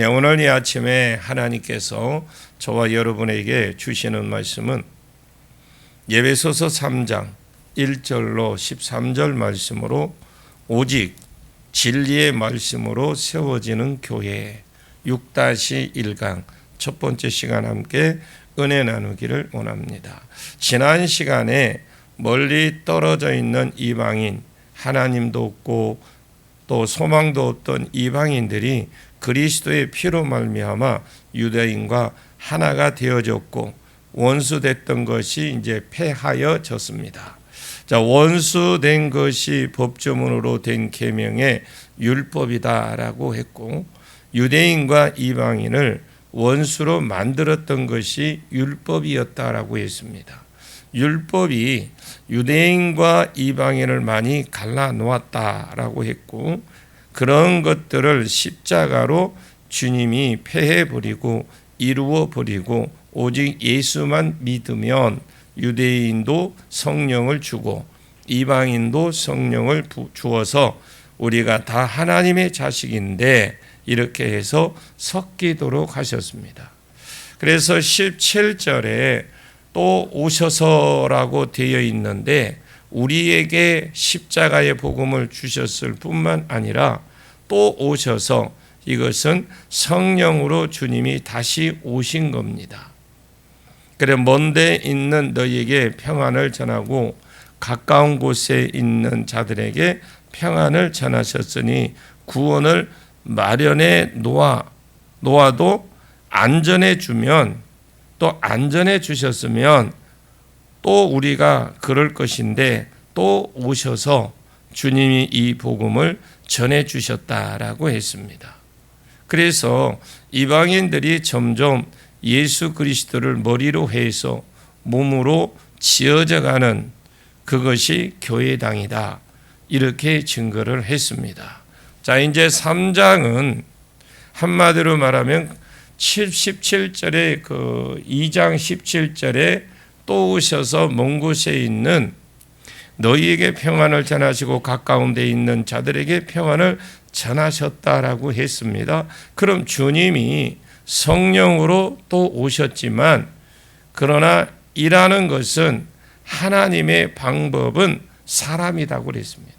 오늘 이 아침에 하나님께서 저와 여러분에게 주시는 말씀은 에베소서 3장 1절로 13절 말씀으로 오직 진리의 말씀으로 세워지는 교회 6-1강 첫 번째 시간 함께 은혜 나누기를 원합니다. 지난 시간에 멀리 떨어져 있는 이방인, 하나님도 없고 또 소망도 없던 이방인들이 그리스도의 피로 말미암아 유대인과 하나가 되어졌고 원수됐던 것이 이제 패하여졌습니다. 자, 원수된 것이 법조문으로 된 계명의 율법이다라고 했고, 유대인과 이방인을 원수로 만들었던 것이 율법이었다라고 했습니다. 율법이 유대인과 이방인을 많이 갈라놓았다라고 했고, 그런 것들을 십자가로 주님이 폐해버리고 이루어버리고 오직 예수만 믿으면 유대인도 성령을 주고 이방인도 성령을 주어서 우리가 다 하나님의 자식인데 이렇게 해서 섞이도록 하셨습니다. 그래서 17절에 또 오셔서라고 되어 있는데 우리에게 십자가의 복음을 주셨을 뿐만 아니라 또 오셔서 이것은 성령으로 주님이 다시 오신 겁니다. 그래 먼데 있는 너희에게 평안을 전하고 가까운 곳에 있는 자들에게 평안을 전하셨으니 구원을 마련해 놓아도 안전해 주면 또 안전해 주셨으면 또 우리가 그럴 것인데 또 오셔서 주님이 이 복음을 전해 주셨다라고 했습니다. 그래서 이방인들이 점점 예수 그리스도를 머리로 해서 몸으로 지어져 가는 그것이 교회당이다. 이렇게 증거를 했습니다. 자, 이제 3장은 한마디로 말하면 17절에 2장 17절에 또 오셔서 먼 곳에 있는 너희에게 평안을 전하시고 가까운 데 있는 자들에게 평안을 전하셨다라고 했습니다. 그럼 주님이 성령으로 또 오셨지만 그러나 일하는 것은 하나님의 방법은 사람이라고 그랬습니다.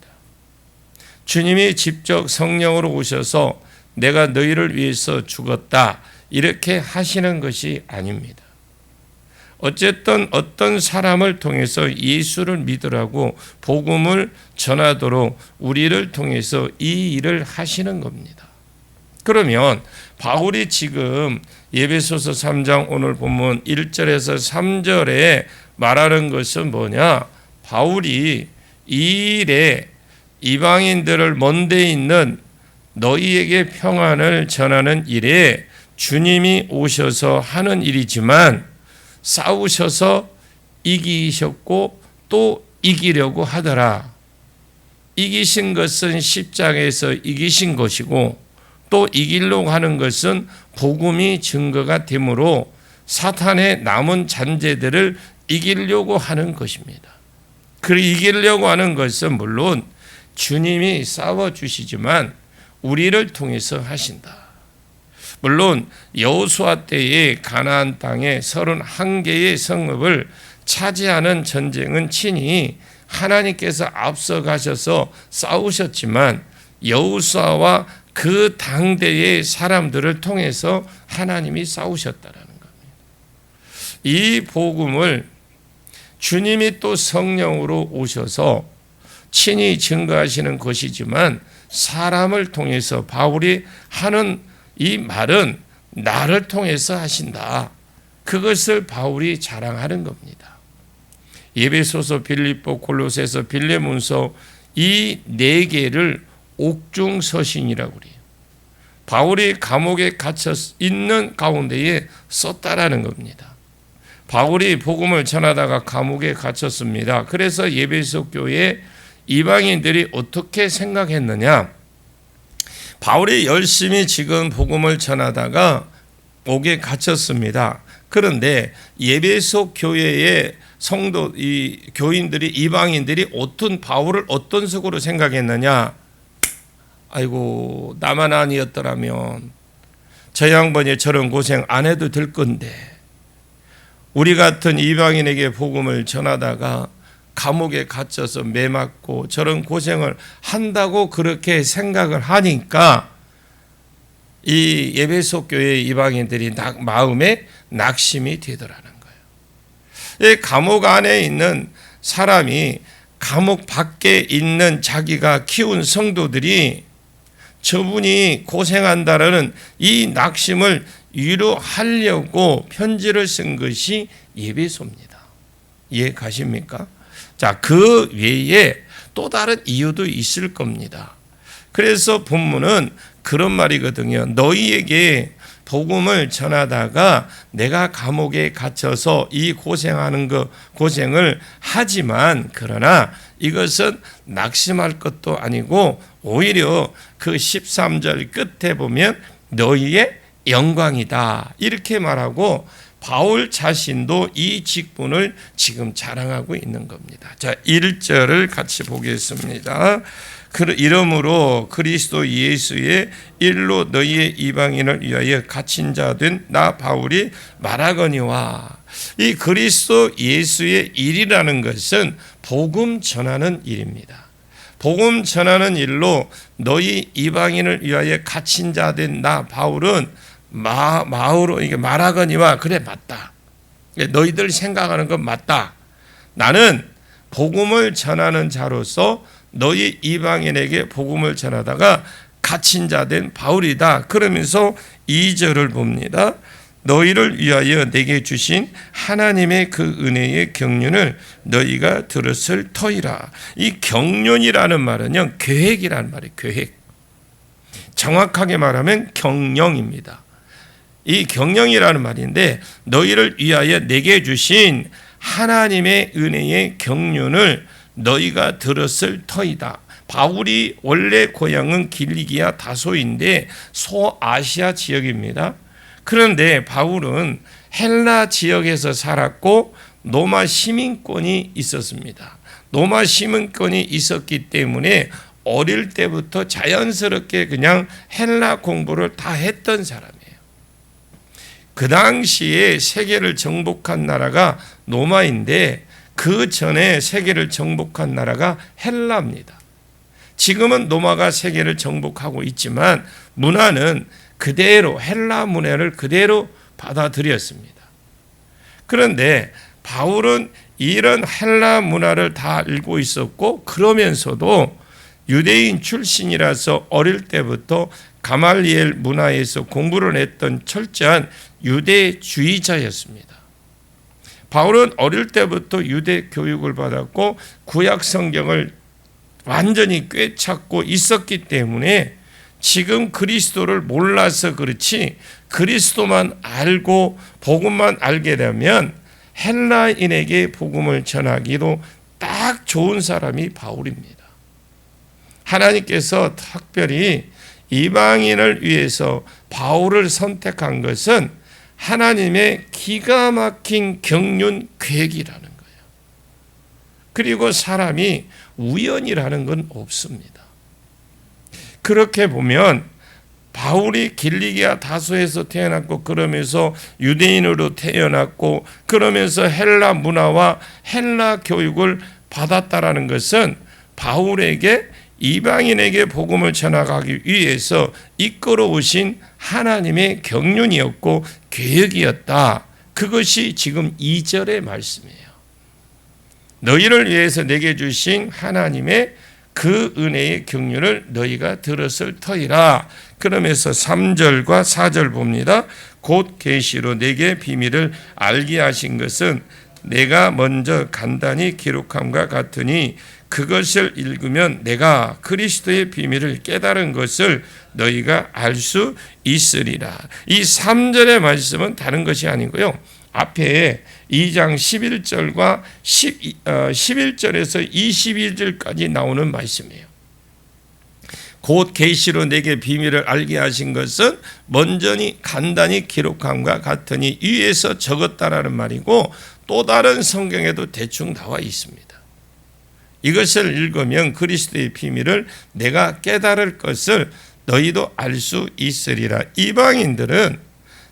주님이 직접 성령으로 오셔서 내가 너희를 위해서 죽었다 이렇게 하시는 것이 아닙니다. 어쨌든 어떤 사람을 통해서 예수를 믿으라고 복음을 전하도록 우리를 통해서 이 일을 하시는 겁니다. 그러면 바울이 지금 에베소서 3장 오늘 보면 1절에서 3절에 말하는 것은 뭐냐? 바울이 이 일에 이방인들을 먼데 있는 너희에게 평안을 전하는 일에 주님이 오셔서 하는 일이지만 싸우셔서 이기셨고 또 이기려고 하더라. 이기신 것은 십자가에서 이기신 것이고 또 이기려고 하는 것은 복음이 증거가 되므로 사탄의 남은 잔재들을 이기려고 하는 것입니다. 그 이기려고 하는 것은 물론 주님이 싸워주시지만 우리를 통해서 하신다. 물론 여호수아 때에 가나안 땅에 31개의 성읍을 차지하는 전쟁은 친히 하나님께서 앞서가셔서 싸우셨지만 여호수아와 그 당대의 사람들을 통해서 하나님이 싸우셨다라는 겁니다. 이 복음을 주님이 또 성령으로 오셔서 친히 증거하시는 것이지만 사람을 통해서 바울이 하는 이 말은 나를 통해서 하신다. 그것을 바울이 자랑하는 겁니다. 에베소서, 빌립보, 골로새서, 빌레몬서 이 4개를 옥중서신이라고 그래요. 바울이 감옥에 갇혀 있는 가운데에 썼다라는 겁니다. 바울이 복음을 전하다가 감옥에 갇혔습니다. 그래서 에베소 교회 이방인들이 어떻게 생각했느냐? 바울이 열심히 지금 복음을 전하다가 옥에 갇혔습니다. 그런데 에베소 교회의 성도, 이 교인들이, 이방인들이 바울을 어떤 식으로 생각했느냐? 아이고, 나만 아니었더라면 저 양반이 저런 고생 안 해도 될 건데 우리 같은 이방인에게 복음을 전하다가 감옥에 갇혀서 매 맞고 저런 고생을 한다고 그렇게 생각을 하니까 이 에베소 교회 이방인들이 마음에 낙심이 되더라는 거예요. 이 감옥 안에 있는 사람이 감옥 밖에 있는 자기가 키운 성도들이 저분이 고생한다라는 이 낙심을 위로하려고 편지를 쓴 것이 에베소입니다. 이해 가십니까? 자, 그 외에 또 다른 이유도 있을 겁니다. 그래서 본문은 그런 말이거든요. 너희에게 복음을 전하다가 내가 감옥에 gat혀서 이 고생을 하지만 그러나 이것은 낙심할 것도 아니고 오히려 그 13절 끝에 보면 너희의 영광이다 이렇게 말하고 바울 자신도 이 직분을 지금 자랑하고 있는 겁니다. 자, 1절을 같이 보겠습니다. 이러므로 그리스도 예수의 일로 너희의 이방인을 위하여 갇힌 자 된 나 바울이 말하거니와. 이 그리스도 예수의 일이라는 것은 복음 전하는 일입니다. 복음 전하는 일로 너희 이방인을 위하여 갇힌 자 된 나 바울은 마으로 이게 말하거니와 그래 맞다. 너희들 생각하는 건 맞다. 나는 복음을 전하는 자로서 너희 이방인에게 복음을 전하다가 갇힌 자 된 바울이다. 그러면서 2절을 봅니다. 너희를 위하여 내게 주신 하나님의 그 은혜의 경륜을 너희가 들었을 터이라. 이 경륜이라는 말은요, 계획이라는 말이에요. 계획. 정확하게 말하면 경영입니다. 이 경영이라는 말인데 너희를 위하여 내게 주신 하나님의 은혜의 경륜을 너희가 들었을 터이다. 바울이 원래 고향은 길리기아 다소인데 소아시아 지역입니다. 그런데 바울은 헬라 지역에서 살았고 로마 시민권이 있었습니다. 로마 시민권이 있었기 때문에 어릴 때부터 자연스럽게 그냥 헬라 공부를 다 했던 사람이에요. 그 당시에 세계를 정복한 나라가 로마인데 그 전에 세계를 정복한 나라가 헬라입니다. 지금은 로마가 세계를 정복하고 있지만 문화는 그대로 헬라 문화를 그대로 받아들였습니다. 그런데 바울은 이런 헬라 문화를 다 알고 있었고 그러면서도 유대인 출신이라서 어릴 때부터 가말리엘 문화에서 공부를 했던 철저한 유대주의자였습니다. 바울은 어릴 때부터 유대 교육을 받았고 구약 성경을 완전히 꿰찼고 있었기 때문에 지금 그리스도를 몰라서 그렇지 그리스도만 알고 복음만 알게 되면 헬라인에게 복음을 전하기도 딱 좋은 사람이 바울입니다. 하나님께서 특별히 이방인을 위해서 바울을 선택한 것은 하나님의 기가 막힌 경륜 계획이라는 거예요. 그리고 사람이 우연이라는 건 없습니다. 그렇게 보면 바울이 길리기아 다소에서 태어났고 그러면서 유대인으로 태어났고 그러면서 헬라 문화와 헬라 교육을 받았다라는 것은 바울에게 이방인에게 복음을 전하기 위해서 이끌어오신 하나님의 경륜이었고 계획이었다. 그것이 지금 2절의 말씀이에요. 너희를 위해서 내게 주신 하나님의 그 은혜의 경륜을 너희가 들었을 터이라. 그러면서 3절과 4절 봅니다. 곧 계시로 내게 비밀을 알게 하신 것은 내가 먼저 간단히 기록함과 같으니 그것을 읽으면 내가 그리스도의 비밀을 깨달은 것을 너희가 알 수 있으리라. 이 3절의 말씀은 다른 것이 아니고요. 앞에 2장 11절과 11절에서 22절까지 나오는 말씀이에요. 곧 계시로 내게 비밀을 알게 하신 것은 먼저니 간단히 기록함과 같으니 위에서 적었다라는 말이고 또 다른 성경에도 대충 나와 있습니다. 이것을 읽으면 그리스도의 비밀을 내가 깨달을 것을 너희도 알 수 있으리라. 이방인들은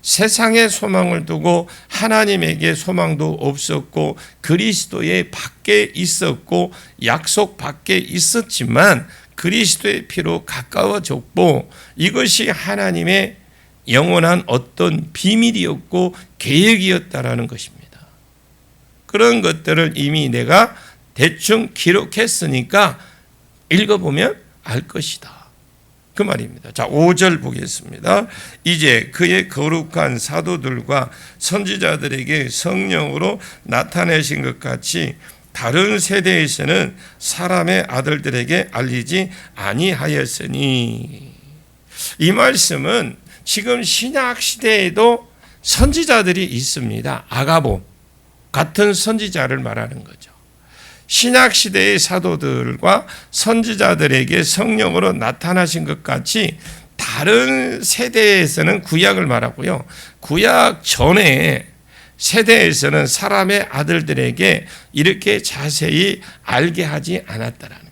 세상에 소망을 두고 하나님에게 소망도 없었고 그리스도의 밖에 있었고 약속 밖에 있었지만 그리스도의 피로 가까워졌고 이것이 하나님의 영원한 어떤 비밀이었고 계획이었다라는 것입니다. 그런 것들을 이미 내가 대충 기록했으니까 읽어보면 알 것이다. 그 말입니다. 자, 5절 보겠습니다. 이제 그의 거룩한 사도들과 선지자들에게 성령으로 나타내신 것 같이 다른 세대에서는 사람의 아들들에게 알리지 아니하였으니. 이 말씀은 지금 신약 시대에도 선지자들이 있습니다. 아가보 같은 선지자를 말하는 거죠. 신약 시대의 사도들과 선지자들에게 성령으로 나타나신 것 같이 다른 세대에서는 구약을 말하고요. 구약 전에 세대에서는 사람의 아들들에게 이렇게 자세히 알게 하지 않았다라는 거예요.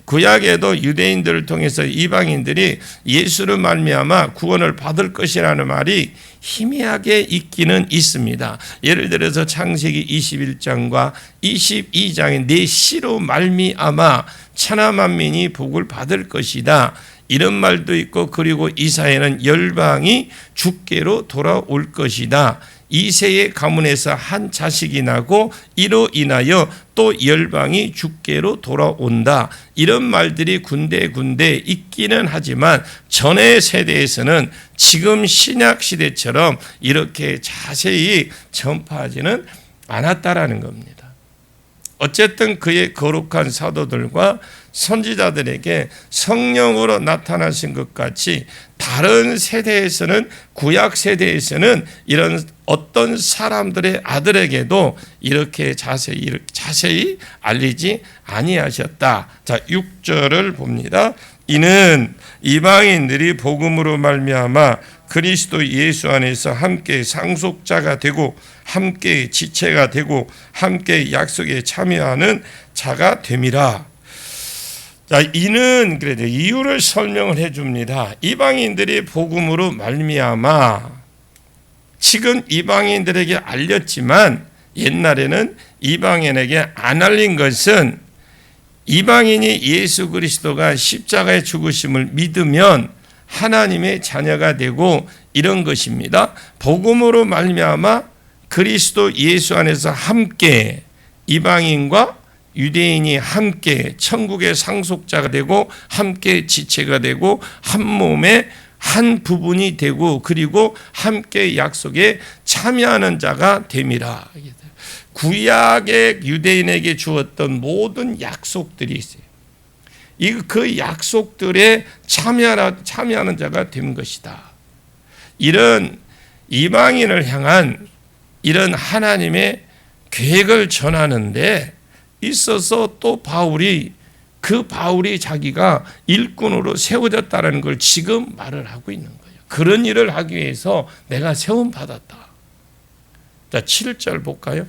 구약에도 유대인들을 통해서 이방인들이 예수를 말미암아 구원을 받을 것이라는 말이 희미하게 있기는 있습니다. 예를 들어서 창세기 21장과 22장의 내 씨로 말미암아 천하 만민이 복을 받을 것이다. 이런 말도 있고 그리고 이사야는 열방이 주께로 돌아올 것이다. 이새의 가문에서 한 자식이 나고 이로 인하여 또 열방이 주께로 돌아온다. 이런 말들이 군데군데 있기는 하지만 전의 세대에서는 지금 신약 시대처럼 이렇게 자세히 전파하지는 않았다라는 겁니다. 어쨌든 그의 거룩한 사도들과 선지자들에게 성령으로 나타나신 것 같이 다른 세대에서는 구약 세대에서는 이런 어떤 사람들의 아들에게도 이렇게 자세히 알리지 아니하셨다. 자, 6절을 봅니다. 이는 이방인들이 복음으로 말미암아 그리스도 예수 안에서 함께 상속자가 되고 함께 지체가 되고 함께 약속에 참여하는 자가 됨이라. 자, 이는 그래도 이유를 설명을 해줍니다. 이방인들이 복음으로 말미암아 지금 이방인들에게 알렸지만 옛날에는 이방인에게 안 알린 것은 이방인이 예수 그리스도가 십자가의 죽으심을 믿으면 하나님의 자녀가 되고 이런 것입니다. 복음으로 말미암아 그리스도 예수 안에서 함께 이방인과 유대인이 함께 천국의 상속자가 되고 함께 지체가 되고 한 몸의 한 부분이 되고 그리고 함께 약속에 참여하는 자가 됨이라. 구약의 유대인에게 주었던 모든 약속들이 있어요. 그 약속들에 참여하는 자가 된 것이다. 이런 이방인을 향한 이런 하나님의 계획을 전하는데 있어서 또 바울이 자기가 일꾼으로 세워졌다는 걸 지금 말을 하고 있는 거예요. 그런 일을 하기 위해서 내가 세움받았다. 자, 7절 볼까요?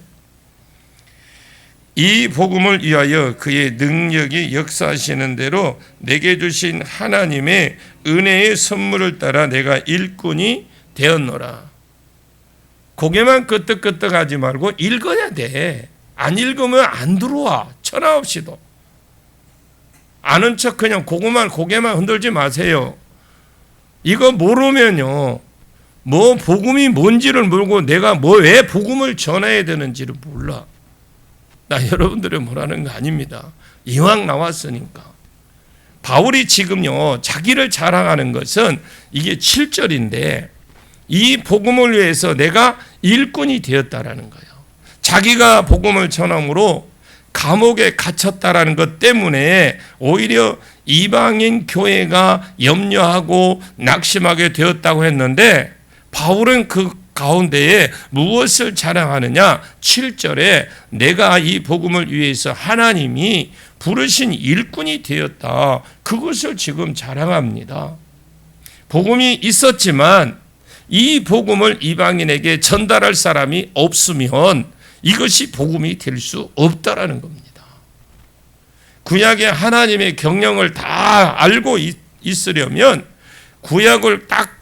이 복음을 위하여 그의 능력이 역사하시는 대로 내게 주신 하나님의 은혜의 선물을 따라 내가 일꾼이 되었노라. 고개만 끄덕끄덕하지 말고 읽어야 돼. 안 읽으면 안 들어와. 천하 없이도. 아는 척 그냥 고개만 흔들지 마세요. 이거 모르면요. 복음이 뭔지를 모르고 내가 왜 복음을 전해야 되는지를 몰라. 나 여러분들이 뭐라는 거 아닙니다. 이왕 나왔으니까. 바울이 지금요. 자기를 자랑하는 것은 이게 7절인데 이 복음을 위해서 내가 일꾼이 되었다라는 거예요. 자기가 복음을 전함으로 감옥에 갇혔다라는 것 때문에 오히려 이방인 교회가 염려하고 낙심하게 되었다고 했는데 바울은 그 가운데에 무엇을 자랑하느냐? 7절에 내가 이 복음을 위해서 하나님이 부르신 일꾼이 되었다. 그것을 지금 자랑합니다. 복음이 있었지만 이 복음을 이방인에게 전달할 사람이 없으면 이것이 복음이 될 수 없다라는 겁니다. 구약의 하나님의 경영을 다 알고 있으려면 구약을 딱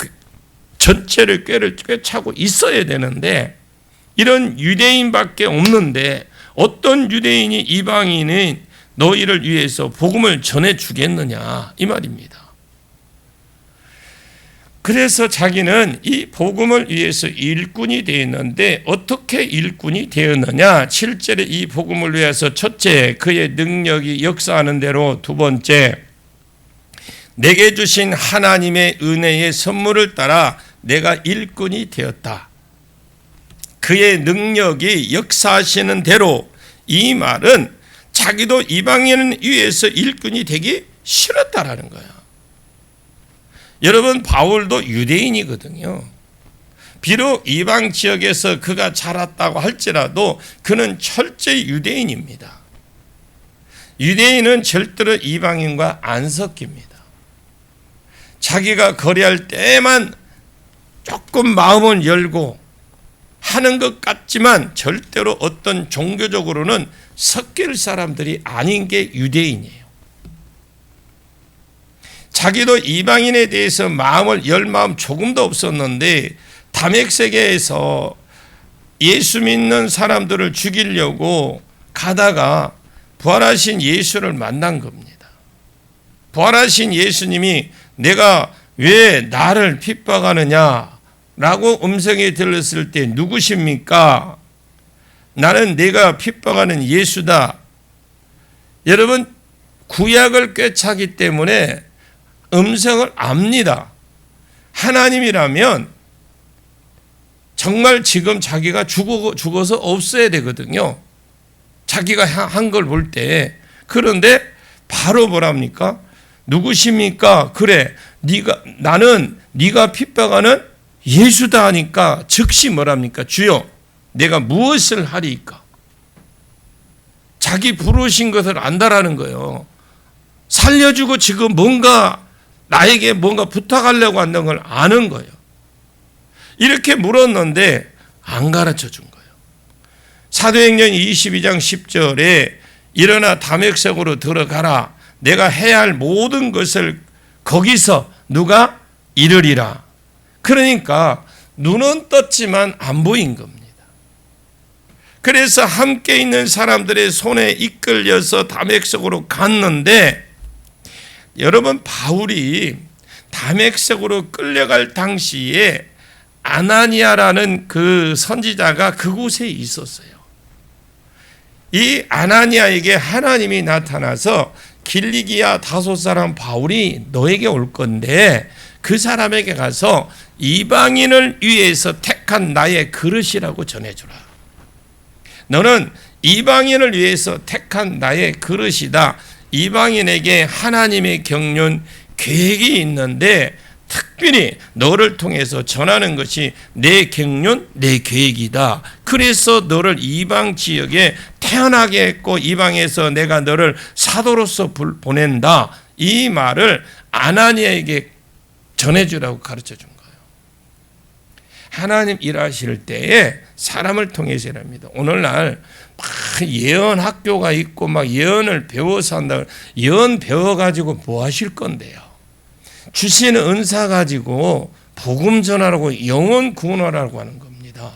전체를 꿰차고 있어야 되는데 이런 유대인밖에 없는데 어떤 유대인이 이방인이 너희를 위해서 복음을 전해주겠느냐 이 말입니다. 그래서 자기는 이 복음을 위해서 일꾼이 되었는데 어떻게 일꾼이 되었느냐? 7절에 이 복음을 위해서 첫째 그의 능력이 역사하는 대로, 두 번째 내게 주신 하나님의 은혜의 선물을 따라 내가 일꾼이 되었다. 그의 능력이 역사하시는 대로, 이 말은 자기도 이방인을 위해서 일꾼이 되기 싫었다라는 거야. 여러분, 바울도 유대인이거든요. 비록 이방 지역에서 그가 자랐다고 할지라도 그는 철저히 유대인입니다. 유대인은 절대로 이방인과 안 섞입니다. 자기가 거래할 때만 조금 마음을 열고 하는 것 같지만 절대로 어떤 종교적으로는 섞일 사람들이 아닌 게 유대인이에요. 자기도 이방인에 대해서 마음을 열 마음 조금도 없었는데 다메섹에서 예수 믿는 사람들을 죽이려고 가다가 부활하신 예수를 만난 겁니다. 부활하신 예수님이 내가 왜 나를 핍박하느냐 라고 음성이 들렸을 때 누구십니까? 나는 내가 핍박하는 예수다. 여러분, 구약을 꿰차기 때문에 음성을 압니다. 하나님이라면 정말 지금 자기가 죽어서 없어야 되거든요. 자기가 한 걸 볼 때. 그런데 바로 뭐랍니까? 누구십니까? 그래, 나는 네가 핍박하는 예수다 하니까 즉시 뭐랍니까? 주여, 내가 무엇을 하리이까? 자기 부르신 것을 안다라는 거예요. 살려주고 지금 나에게 뭔가 부탁하려고 한다는 걸 아는 거예요. 이렇게 물었는데 안 가르쳐 준 거예요. 사도행전 22장 10절에 일어나 다메섹으로 들어가라. 내가 해야 할 모든 것을 거기서 누가 이르리라. 그러니까 눈은 떴지만 안 보인 겁니다. 그래서 함께 있는 사람들의 손에 이끌려서 다메섹으로 갔는데, 여러분, 바울이 다메섹으로 끌려갈 당시에 아나니아라는 그 선지자가 그곳에 있었어요. 이 아나니아에게 하나님이 나타나서 길리기아 다소 사람 바울이 너에게 올 건데 그 사람에게 가서 이방인을 위해서 택한 나의 그릇이라고 전해주라. 너는 이방인을 위해서 택한 나의 그릇이다. 이방인에게 하나님의 경륜 계획이 있는데 특별히 너를 통해서 전하는 것이 내 경륜, 내 계획이다. 그래서 너를 이방 지역에 태어나게 했고 이방에서 내가 너를 사도로서 보낸다. 이 말을 아나니아에게 전해주라고 가르쳐 준 거예요. 하나님 일하실 때에 사람을 통해서 일합니다. 오늘날 막 예언 학교가 있고 막 예언을 배워서 한다. 예언 배워가지고 뭐 하실 건데요? 주신 은사 가지고 복음 전하라고, 영혼 구원하라고 하는 겁니다.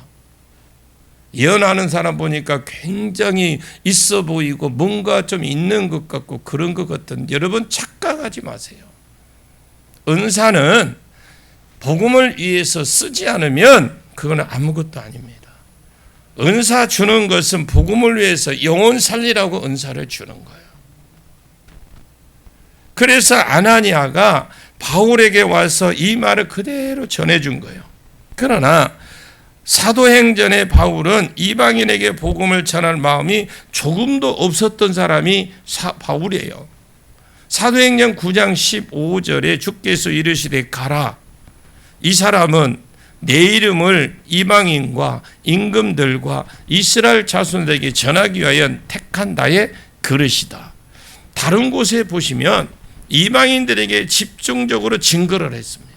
예언하는 사람 보니까 굉장히 있어 보이고 뭔가 좀 있는 것 같고 그런 것 같은데 여러분 착각하지 마세요. 은사는 복음을 위해서 쓰지 않으면 그건 아무것도 아닙니다. 은사 주는 것은 복음을 위해서 영혼 살리라고 은사를 주는 거예요. 그래서 아나니아가 바울에게 와서 이 말을 그대로 전해준 거예요. 그러나 사도행전의 바울은 이방인에게 복음을 전할 마음이 조금도 없었던 사람이 바울이에요. 사도행전 9장 15절에 주께서 이르시되 가라. 이 사람은 내 이름을 이방인과 임금들과 이스라엘 자손들에게 전하기 위하여 택한 나의 그릇이다. 다른 곳에 보시면 이방인들에게 집중적으로 증거를 했습니다.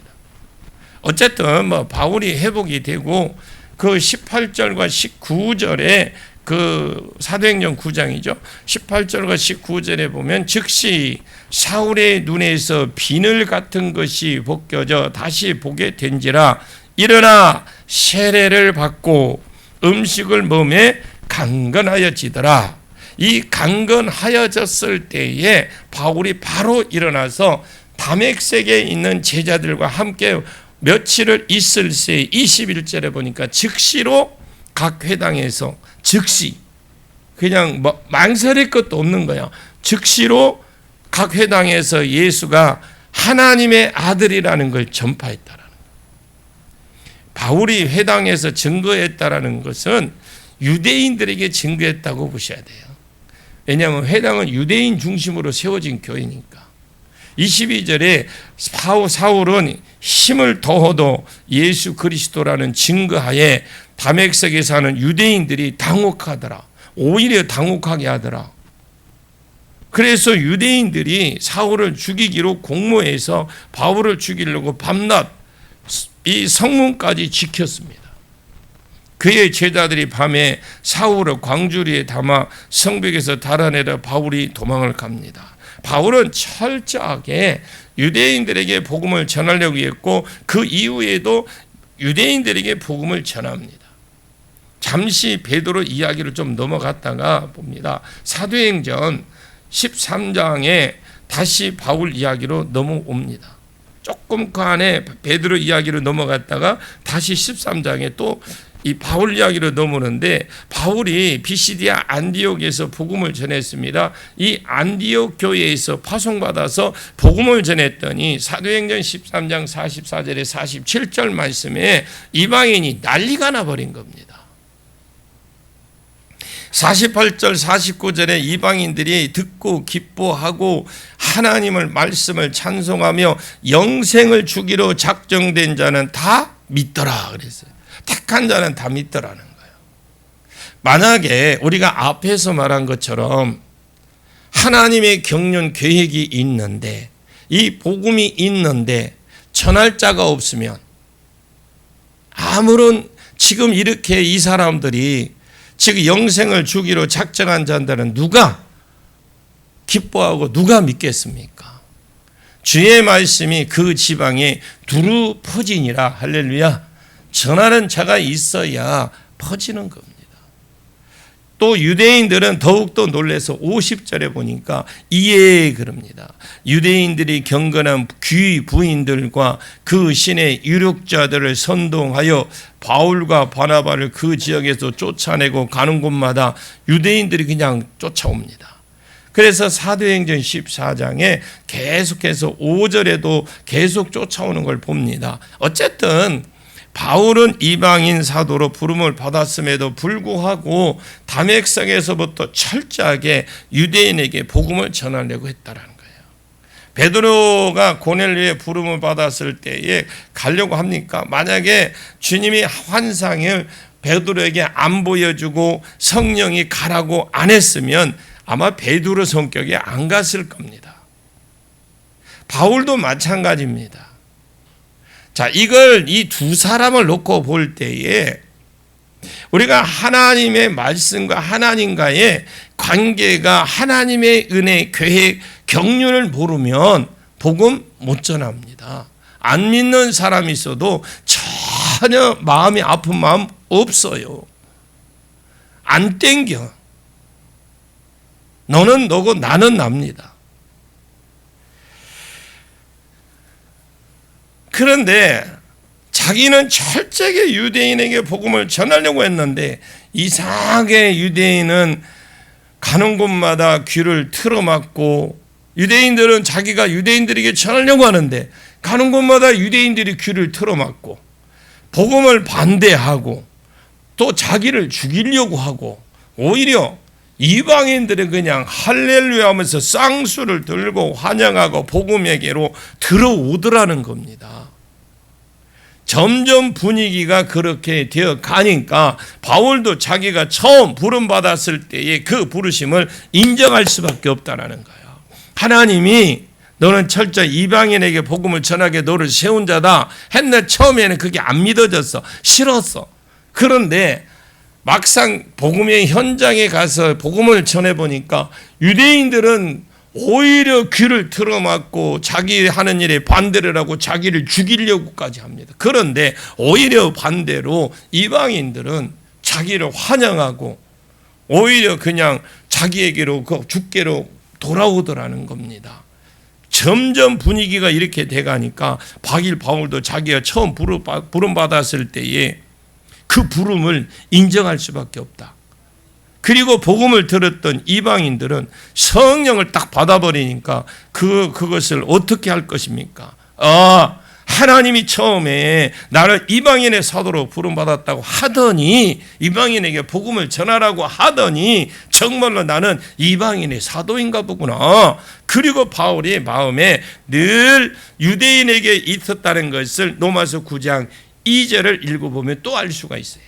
어쨌든 바울이 회복이 되고 그 18절과 19절에 그 사도행전 9장이죠. 18절과 19절에 보면 즉시 사울의 눈에서 비늘 같은 것이 벗겨져 다시 보게 된지라 일어나 세례를 받고 음식을 먹에 강건하여지더라. 이 강건하여졌을 때에 바울이 바로 일어나서 다메섹에 있는 제자들과 함께 며칠을 있을 새 21절에 보니까 즉시로 각 회당에서 즉시 그냥 뭐 망설일 것도 없는 거야. 즉시로 각 회당에서 예수가 하나님의 아들이라는 걸 전파했다라는 거야. 바울이 회당에서 증거했다라는 것은 유대인들에게 증거했다고 보셔야 돼요. 왜냐하면 회당은 유대인 중심으로 세워진 교회니까. 22절에 사울은 힘을 더워도 예수 그리스도라는 증거하에 다메섹에 사는 유대인들이 당혹하더라. 오히려 당혹하게 하더라. 그래서 유대인들이 사울을 죽이기로 공모해서 바울을 죽이려고 밤낮 이 성문까지 지켰습니다. 그의 제자들이 밤에 사울을 광주리에 담아 성벽에서 달아내려 바울이 도망을 갑니다. 바울은 철저하게 유대인들에게 복음을 전하려고 했고 그 이후에도 유대인들에게 복음을 전합니다. 잠시 베드로 이야기를 좀 넘어갔다가 봅니다. 사도행전 13장에 다시 바울 이야기로 넘어옵니다. 조금 그 안에 베드로 이야기로 넘어갔다가 다시 13장에 또 이 바울 이야기로 넘어오는데 바울이 비시디아 안디옥에서 복음을 전했습니다. 이 안디옥 교회에서 파송받아서 복음을 전했더니 사도행전 13장 44절에 47절 말씀에 이방인이 난리가 나버린 겁니다. 48절 49절에 이방인들이 듣고 기뻐하고 하나님을 말씀을 찬송하며 영생을 주기로 작정된 자는 다 믿더라 그랬어요. 택한 자는 다 믿더라는 거예요. 만약에 우리가 앞에서 말한 것처럼 하나님의 경륜 계획이 있는데 이 복음이 있는데 전할 자가 없으면 아무런 지금 이렇게 이 사람들이 지금 영생을 주기로 작정한 자들은 누가 기뻐하고 누가 믿겠습니까? 주의 말씀이 그 지방에 두루 퍼지니라. 할렐루야. 전하는 자가 있어야 퍼지는 겁니다. 또 유대인들은 더욱더 놀라서 50절에 보니까 이에 그럽니다. 유대인들이 경건한 귀 부인들과 그 신의 유력자들을 선동하여 바울과 바나바를 그 지역에서 쫓아내고 가는 곳마다 유대인들이 그냥 쫓아옵니다. 그래서 사도행전 14장에 계속해서 5절에도 계속 쫓아오는 걸 봅니다. 어쨌든 바울은 이방인 사도로 부름을 받았음에도 불구하고 다메섹에서부터 철저하게 유대인에게 복음을 전하려고 했다라는 거예요. 베드로가 고넬료의 부름을 받았을 때에 가려고 합니까? 만약에 주님이 환상을 베드로에게 안 보여주고 성령이 가라고 안 했으면 아마 베드로 성격에 안 갔을 겁니다. 바울도 마찬가지입니다. 자, 이걸 이 두 사람을 놓고 볼 때에 우리가 하나님의 말씀과 하나님과의 관계가 하나님의 은혜, 계획, 경륜을 모르면 복음 못 전합니다. 안 믿는 사람이 있어도 전혀 마음이 아픈 마음 없어요. 안 땡겨. 너는 너고 나는 납니다. 그런데 자기는 철저하게 유대인에게 복음을 전하려고 했는데 이상하게 유대인은 가는 곳마다 귀를 틀어막고 유대인들은 자기가 유대인들에게 전하려고 하는데 가는 곳마다 유대인들이 귀를 틀어막고 복음을 반대하고 또 자기를 죽이려고 하고 오히려 이방인들은 그냥 할렐루야 하면서 쌍수를 들고 환영하고 복음에게로 들어오더라는 겁니다. 점점 분위기가 그렇게 되어 가니까 바울도 자기가 처음 부름받았을 때의 그 부르심을 인정할 수밖에 없다는 거예요. 하나님이 너는 철저히 이방인에게 복음을 전하게 너를 세운 자다 했는데 처음에는 그게 안 믿어졌어. 싫었어. 그런데 막상 복음의 현장에 가서 복음을 전해보니까 유대인들은 오히려 귀를 틀어막고 자기 하는 일에 반대를 하고 자기를 죽이려고까지 합니다. 그런데 오히려 반대로 이방인들은 자기를 환영하고 오히려 그냥 자기에게로 죽게로 돌아오더라는 겁니다. 점점 분위기가 이렇게 돼가니까 바울도 자기가 처음 부름 받았을 때에 그 부름을 인정할 수밖에 없다. 그리고 복음을 들었던 이방인들은 성령을 딱 받아버리니까 그것을 어떻게 할 것입니까? 하나님이 처음에 나를 이방인의 사도로 부름받았다고 하더니, 이방인에게 복음을 전하라고 하더니 정말로 나는 이방인의 사도인가 보구나. 그리고 바울의 마음에 늘 유대인에게 있었다는 것을 로마서 9장 2절을 읽어보면 또 알 수가 있어요.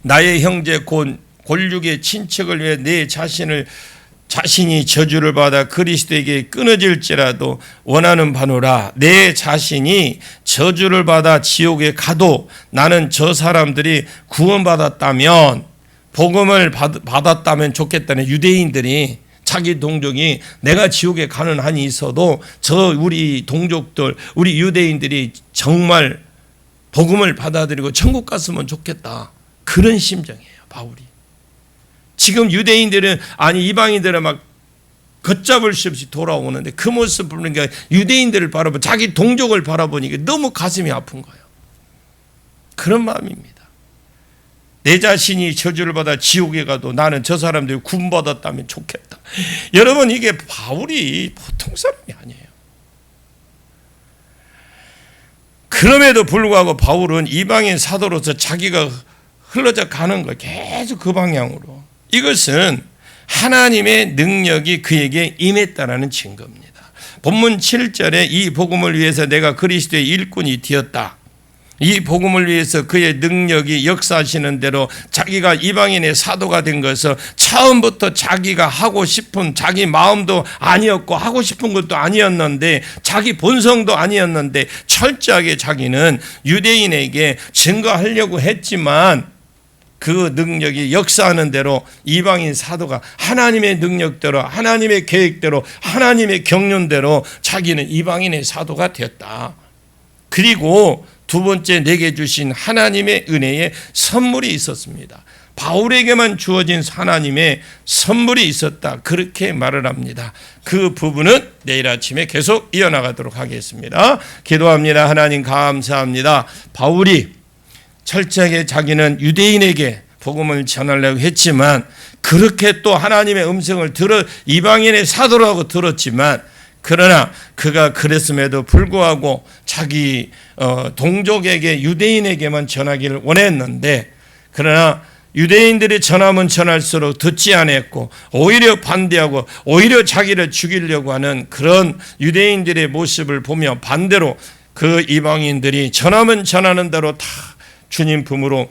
나의 형제 곧 골육의 친척을 위해 내 자신이 저주를 받아 그리스도에게 끊어질지라도 원하는 바노라. 내 자신이 저주를 받아 지옥에 가도 나는 저 사람들이 구원받았다면, 복음을 받았다면 좋겠다는 유대인들이, 자기 동족이 내가 지옥에 가는 한이 있어도 우리 동족들, 우리 유대인들이 정말 복음을 받아들이고 천국 갔으면 좋겠다. 그런 심정이에요, 바울이. 지금 유대인들은, 이방인들은 막 걷잡을 수 없이 돌아오는데 그 모습을 보니까 유대인들을 바라보고 자기 동족을 바라보니까 너무 가슴이 아픈 거예요. 그런 마음입니다. 내 자신이 저주를 받아 지옥에 가도 나는 저 사람들이 구원받았다면 좋겠다. 여러분, 이게 바울이 보통 사람이 아니에요. 그럼에도 불구하고 바울은 이방인 사도로서 자기가 흘러져 가는 거예요. 계속 그 방향으로. 이것은 하나님의 능력이 그에게 임했다라는 증거입니다. 본문 7절에 이 복음을 위해서 내가 그리스도의 일꾼이 되었다. 이 복음을 위해서 그의 능력이 역사하시는 대로 자기가 이방인의 사도가 된 것은 처음부터 자기가 하고 싶은 자기 마음도 아니었고 하고 싶은 것도 아니었는데 자기 본성도 아니었는데 철저하게 자기는 유대인에게 증거하려고 했지만 그 능력이 역사하는 대로 이방인 사도가 하나님의 능력대로, 하나님의 계획대로, 하나님의 경륜대로 자기는 이방인의 사도가 되었다. 그리고 두 번째, 내게 주신 하나님의 은혜의 선물이 있었습니다. 바울에게만 주어진 하나님의 선물이 있었다. 그렇게 말을 합니다. 그 부분은 내일 아침에 계속 이어나가도록 하겠습니다. 기도합니다. 하나님 감사합니다. 바울이 철저하게 자기는 유대인에게 복음을 전하려고 했지만, 그렇게 또 하나님의 음성을 이방인의 사도라고 들었지만, 그러나 그가 그랬음에도 불구하고 자기 동족에게, 유대인에게만 전하기를 원했는데, 그러나 유대인들이 전하면 전할수록 듣지 않았고 오히려 반대하고 오히려 자기를 죽이려고 하는 그런 유대인들의 모습을 보며 반대로 그 이방인들이 전하면 전하는 대로 다 주님 품으로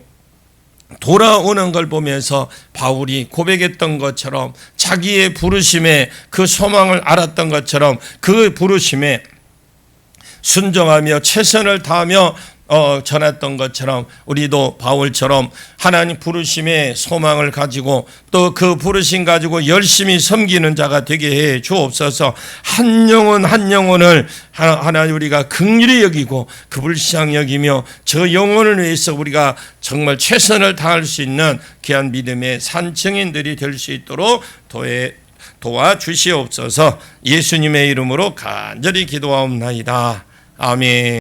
돌아오는 걸 보면서 바울이 고백했던 것처럼, 자기의 부르심에 그 소망을 알았던 것처럼 그 부르심에 순종하며 최선을 다하며 전했던 것처럼 우리도 바울처럼 하나님 부르심의 소망을 가지고 또 그 부르심 가지고 열심히 섬기는 자가 되게 해 주옵소서. 한 영혼 한 영혼을 하나님 우리가 긍휼히 여기고 급을시장 여기며 저 영혼을 위해서 우리가 정말 최선을 다할 수 있는 귀한 믿음의 산증인들이 될 수 있도록 도와주시옵소서. 예수님의 이름으로 간절히 기도하옵나이다. 아멘.